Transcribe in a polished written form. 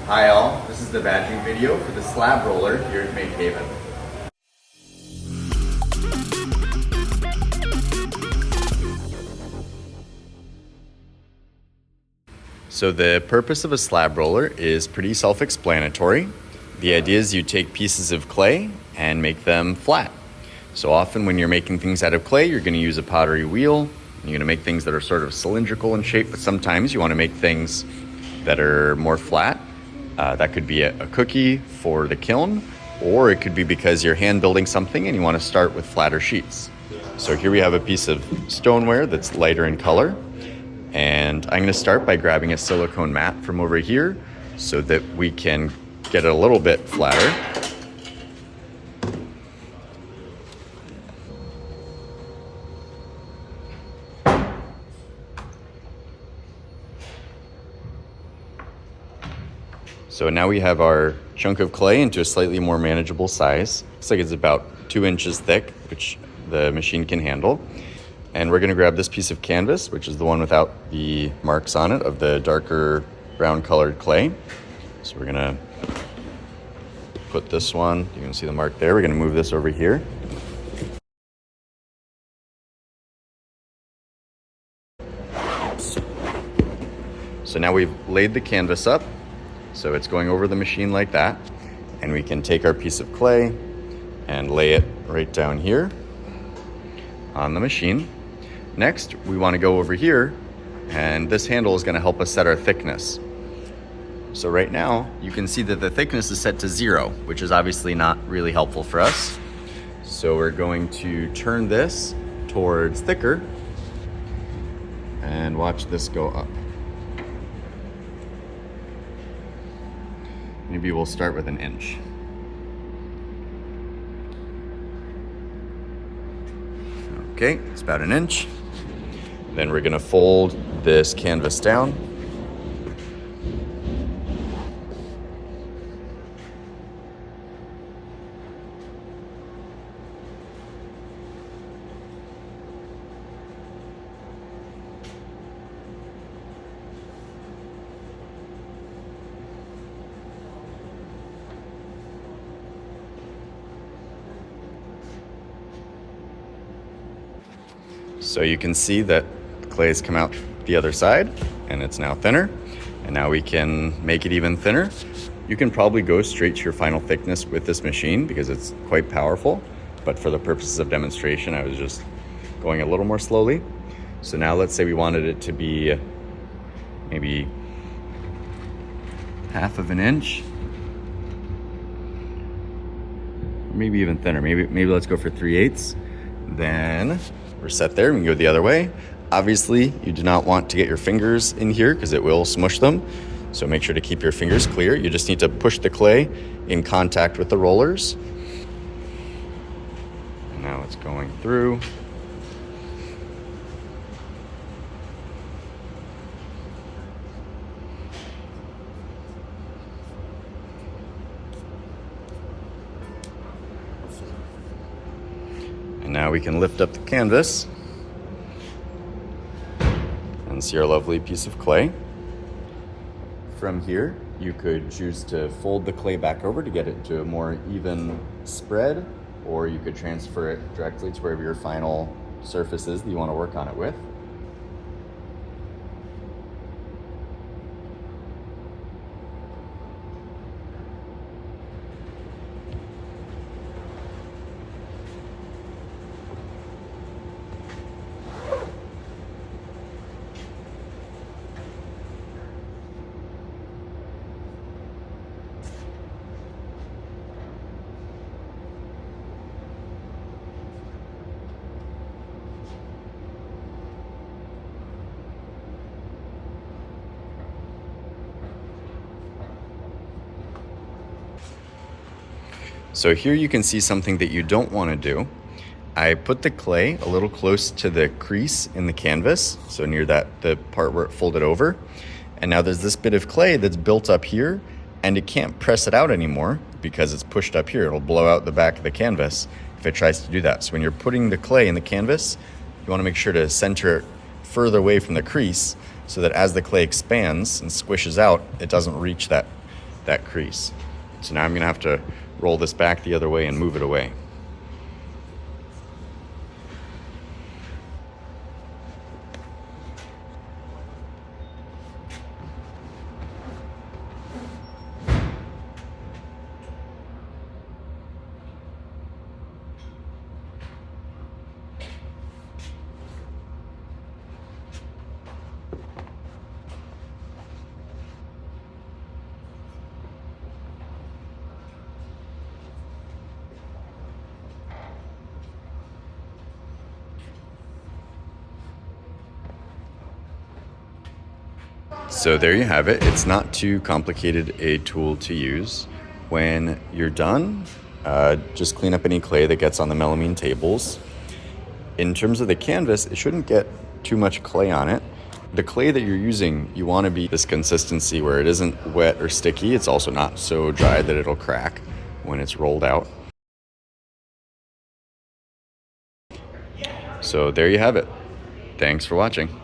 Hi all, this is the badging video for the slab roller here at MakeHaven. So the purpose of a slab roller is pretty self-explanatory. The idea is you take pieces of clay and make them flat. So often when you're making things out of clay, you're going to use a pottery wheel. You're going to make things that are sort of cylindrical in shape, but sometimes you want to make things that are more flat. That could be a cookie for the kiln, or it could be because you're hand building something and you want to start with flatter sheets. So here we have a piece of stoneware that's lighter in color. And I'm going to start by grabbing a silicone mat from over here so that we can get it a little bit flatter. So now we have our chunk of clay into a slightly more manageable size. Looks like it's about 2 inches thick, which the machine can handle. And we're gonna grab this piece of canvas, which is the one without the marks on it of the darker brown colored clay. So we're gonna put this one, you can see the mark there. We're gonna move this over here. So now we've laid the canvas up. So it's going over the machine like that. And we can take our piece of clay and lay it right down here on the machine. Next, we want to go over here, and this handle is going to help us set our thickness. So right now, you can see that the thickness is set to 0, which is obviously not really helpful for us. So we're going to turn this towards thicker, and watch this go up. Maybe we'll start with 1 inch. Okay, it's about 1 inch. Then we're gonna fold this canvas down. So you can see that the clay has come out the other side and it's now thinner. And now we can make it even thinner. You can probably go straight to your final thickness with this machine because it's quite powerful. But for the purposes of demonstration, I was just going a little more slowly. So now let's say we wanted it to be maybe 1/2 inch. Maybe even thinner, maybe let's go for 3/8. Then we're set there, we can go the other way. Obviously, you do not want to get your fingers in here because it will smush them. So make sure to keep your fingers clear. You just need to push the clay in contact with the rollers. And now it's going through. And now we can lift up the canvas and see our lovely piece of clay. From here, you could choose to fold the clay back over to get it to a more even spread, or you could transfer it directly to wherever your final surface is that you want to work on it with. So here you can see something that you don't want to do. I put the clay a little close to the crease in the canvas, so near the part where it folded over. And now there's this bit of clay that's built up here, and it can't press it out anymore because it's pushed up here. It'll blow out the back of the canvas if it tries to do that. So when you're putting the clay in the canvas, you want to make sure to center it further away from the crease so that as the clay expands and squishes out, it doesn't reach that that crease. So now I'm gonna have to roll this back the other way and move it away. So there you have it. It's not too complicated a tool to use. When you're done, just clean up any clay that gets on the melamine tables. In terms of the canvas, it shouldn't get too much clay on it. The clay that you're using, you want to be this consistency where it isn't wet or sticky. It's also not so dry that it'll crack when it's rolled out. So there you have it. Thanks for watching.